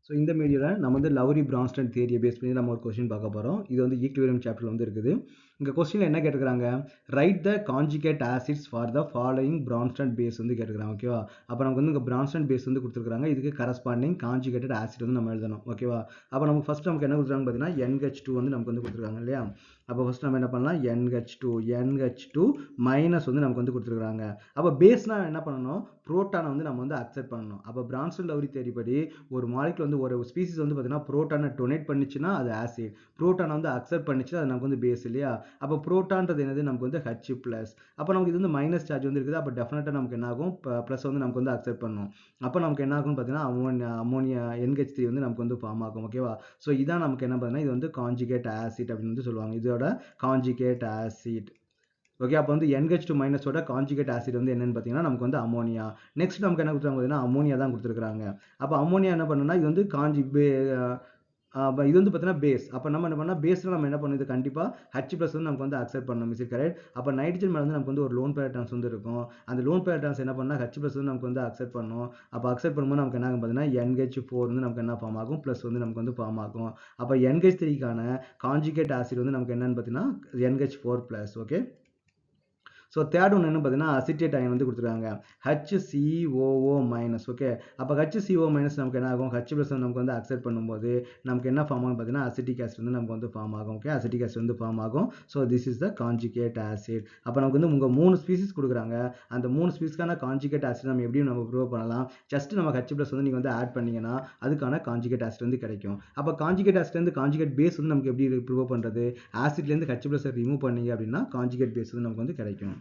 So இந்த வீடியோவில் நம்ம வந்து லவ்ரி பிரான்ஸ்டன் தியரியை பேஸ் பண்ணி நம்ம ஒரு கொஸ்டின் பார்க்க போகிறோம். இது வந்து ஈக்விலிபிரியம் சாப்டர்ல வந்து இருக்குது. இங்கே கொஸ்டினில் என்ன கேட்டுக்கிறாங்க, write the conjugate acids for the following Bronsted base வந்து கேட்டுக்கிறாங்க. ஓகேவா, அப்போ நமக்கு வந்து இங்கே பிரான்ஸ்டன் பேஸ் வந்து கொடுத்துருக்காங்க. இதுக்கு கரஸ்பாண்டிங் கான்ஜுகேட்டட் ஆசிட் வந்து நம்ம எழுதணும். ஓகேவா, அப்போ நமக்கு ஃபர்ஸ்ட் நமக்கு என்ன கொடுத்துருக்காங்க பார்த்தீங்கன்னா NH2 வந்து நமக்கு வந்து கொடுத்துருக்காங்க இல்லையா. அப்போ ஃபர்ஸ்ட் நம்ம என்ன பண்ணலாம், NH2 மைனஸ் வந்து நமக்கு வந்து கொடுத்துருக்காங்க. அப்போ பேஸ்னா என்ன பண்ணணும், புரோட்டானை வந்து நம்ம வந்து அக்செப்ட் பண்ணணும். அப்போ பிரான்ஸ்டன் லவ்ரி தியரி படி ஒரு மாலிகுல் வந்து ஒரு ஸ்பீசிஸ் வந்து பார்த்தீங்கன்னா புரோட்டானை டொனேட் பண்ணிச்சுன்னா அது ஆசிட், புரோட்டானை வந்து அக்செப்ட் பண்ணிச்சுன்னா அது நமக்கு வந்து பேஸ் இல்லையா. அப்போ புரோட்டான்றது என்னது, நமக்கு வந்து H ப்ளஸ். அப்போ நமக்கு இது வந்து மைனஸ் சார்ஜ் வந்து இருக்குது. அப்போ டெஃபினட்டாக நமக்கு என்ன ஆகும், ப்ளஸ் வந்து நமக்கு வந்து அக்செப்ட் பண்ணணும். அப்போ நமக்கு என்ன ஆகும்னு பார்த்தீங்கன்னா அமோனியா NH3 வந்து நமக்கு வந்து ஃபார்ம் ஆகும். ஓகேவா, ஸோ இதான் நமக்கு என்ன பார்த்தீங்கன்னா இது வந்து கான்ஜுகேட் ஆசிட் அப்படின்னு வந்து சொல்லுவாங்க. இதோட கான்ஜுகேட் ஆசிட். ஓகே, அப்போ வந்து NH2 மைனஸோட கான்ஜுகேட் ஆசிட் வந்து என்னன்னு பார்த்தீங்கன்னா நமக்கு வந்து அமோனியா. நெக்ஸ்ட் நமக்கு என்ன கொடுத்துருக்காங்க பார்த்தீங்கன்னா அமோனியா தான் கொடுத்துருக்காங்க. அப்போ அமோனியா என்ன பண்ணுன்னா இது வந்து இது வந்து பார்த்தீங்கன்னா பேஸ். அப்போ நம்ம என்ன பண்ணால் பேஸில் நம்ம என்ன பண்ணுது, கண்டிப்பாக H ப்ளஸ் வந்து நமக்கு வந்து அக்செப்ட் பண்ணணும். Miss correct. அப்போ நைட்ரஜன் மேலே வந்து நமக்கு வந்து ஒரு லோன் பேர் எலக்ட்ரான்ஸ் வந்து இருக்கும். அந்த லோன் பேர் எலக்ட்ரான்ஸ் என்ன பண்ணால் H ப்ளஸ் வந்து நமக்கு வந்து அக்செப்ட் பண்ணணும். அப்போ அக்செப்ட் பண்ணும்போது நமக்கு என்ன ஆகும் பார்த்தீங்கன்னா NH4 வந்து நமக்கு என்ன ஃபார்ம் ஆகும், ப்ளஸ் வந்து நமக்கு வந்து ஃபார்ம் ஆகும். அப்போ NH3க்கான கான்ஜுகேட் ஆசிட் வந்து நமக்கு என்னன்னு பார்த்தீங்கன்னா NH4 plus. Okay, so third ஒன்று என்ன பார்த்தீங்கன்னா அசிட்டேட் அயன் வந்து கொடுத்துருக்காங்க HCOO மைனஸ். ஓகே, அப்போ HCO மைனஸ் நமக்கு என்ன ஆகும், H ப்ளஸ் நமக்கு வந்து அக்செப்ட் பண்ணும்போது நமக்கு என்ன ஃபார்ம் ஆகும் பார்த்தீங்கன்னா அசிட்டிக் ஆசிட் வந்து நமக்கு வந்து ஃபார்ம் ஆகும். ஓகே, அசிட்டிக் ஆசிட் வந்து ஃபார்ம் ஆகும். So this is the conjugate acid. அப்போ நமக்கு வந்து உங்கள் 3 ஸ்பீசிஸ் கொடுக்குறாங்க. அந்த 3 ஸ்பீஸ்க்கான கான்ஜுகேட் ஆசிட் நம்ம எப்படியும் நம்ம ப்ரூவ் பண்ணலாம். ஜஸ்ட் நம்ம H ப்ளஸ் வந்து நீங்கள் வந்து ஆட் பண்ணீங்கன்னா அதுக்கான கான்ஜுகேட் ஆசிட் வந்து கிடைக்கும். அப்போ கான்ஜுகேட் ஆசிட்லேருந்து கான்ஜுகேட் பேஸ் வந்து நமக்கு எப்படி ப்ரூவ் பண்ணுறது, ஆசிட்லேருந்து H ப்ளஸ் ரிமூவ் பண்ணீங்க அப்படின்னா கான்ஜுகேட் பேஸ் வந்து நமக்கு வந்து கிடைக்கும்.